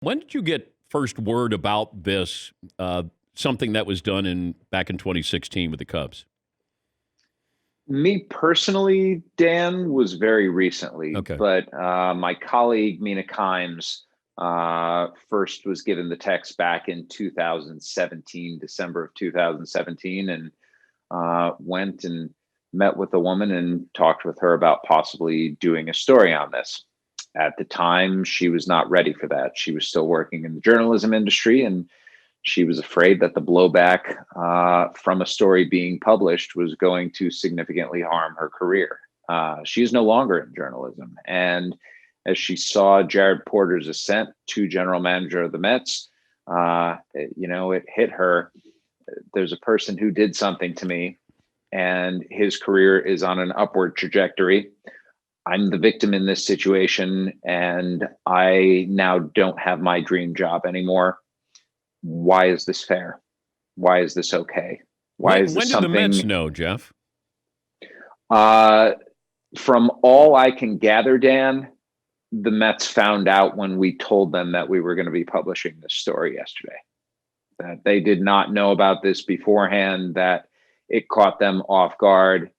When did you get first word about this? Something that was done back in 2016 with the Cubs. Me personally, Dan, was very recently, Okay. but my colleague Mina Kimes first was given the text back in 2017, December of 2017, and went and met with the woman and talked with her about possibly doing a story on this. At the time, she was not ready for that. She was still working in the journalism industry, and she was afraid that the blowback from a story being published was going to significantly harm her career. She is no longer in journalism. And as she saw Jared Porter's ascent to general manager of the Mets, it hit her. There's a person who did something to me, and his career is on an upward trajectory. I'm the victim in this situation, and I now don't have my dream job anymore. Why is this fair? Why is this okay? Why is When this did the Mets something? know, Jeff? Uh, from all I can gather, Dan, the Mets found out when we told them that we were going to be publishing this story yesterday. That they did not know about this beforehand, that it caught them off guard.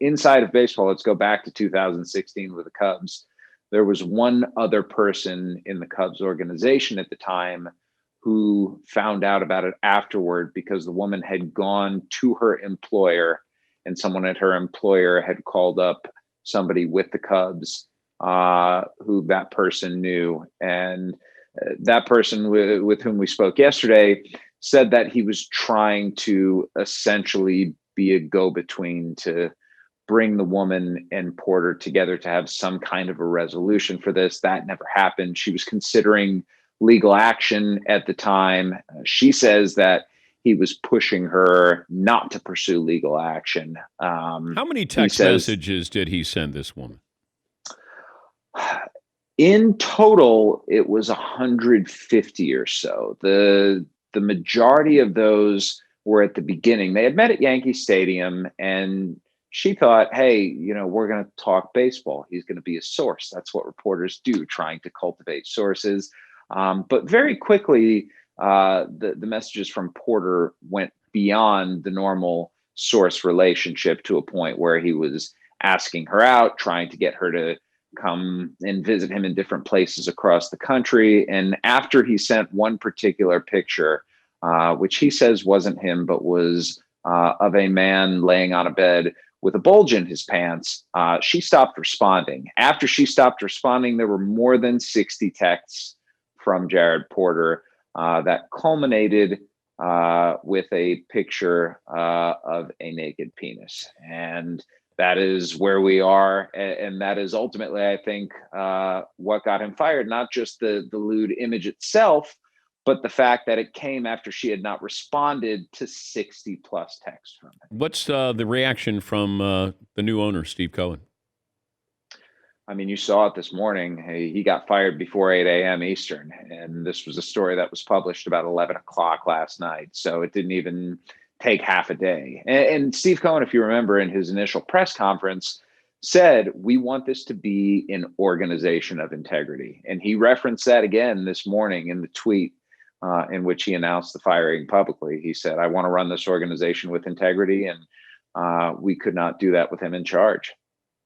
Inside of baseball, let's go back to 2016 with the Cubs. There was one other person in the Cubs organization at the time who found out about it afterward because the woman had gone to her employer and someone at her employer had called up somebody with the Cubs who that person knew. And that person with whom we spoke yesterday said that he was trying to essentially be a go-between to bring the woman and Porter together to have some kind of a resolution for this. That never happened. She was considering legal action at the time. She says that he was pushing her not to pursue legal action. How many He text says messages did he send this woman? in total, it was 150 or so. The majority of those were at the beginning. They had met at Yankee Stadium, and she thought, hey, we're going to talk baseball. He's going to be a source. That's what reporters do, trying to cultivate sources. But very quickly, the messages from Porter went beyond the normal source relationship to a point where he was asking her out, trying to get her to come and visit him in different places across the country. And after he sent one particular picture, which he says wasn't him, but was of a man laying on a bed with a bulge in his pants, she stopped responding. After she stopped responding, there were more than 60 texts from Jared Porter that culminated with a picture of a naked penis. And that is where we are. And that is ultimately, I think, what got him fired, not just the lewd image itself, but the fact that it came after she had not responded to 60 plus texts from him. What's the reaction from the new owner, Steve Cohen? I mean, you saw it this morning. He got fired before 8 a.m. Eastern. And this was a story that was published about 11 o'clock last night. So it didn't even take half a day. And Steve Cohen, if you remember, in his initial press conference, said, we want this to be an organization of integrity. And he referenced that again this morning in the tweet in which he announced the firing publicly. He said, I want to run this organization with integrity. And we could not do that with him in charge.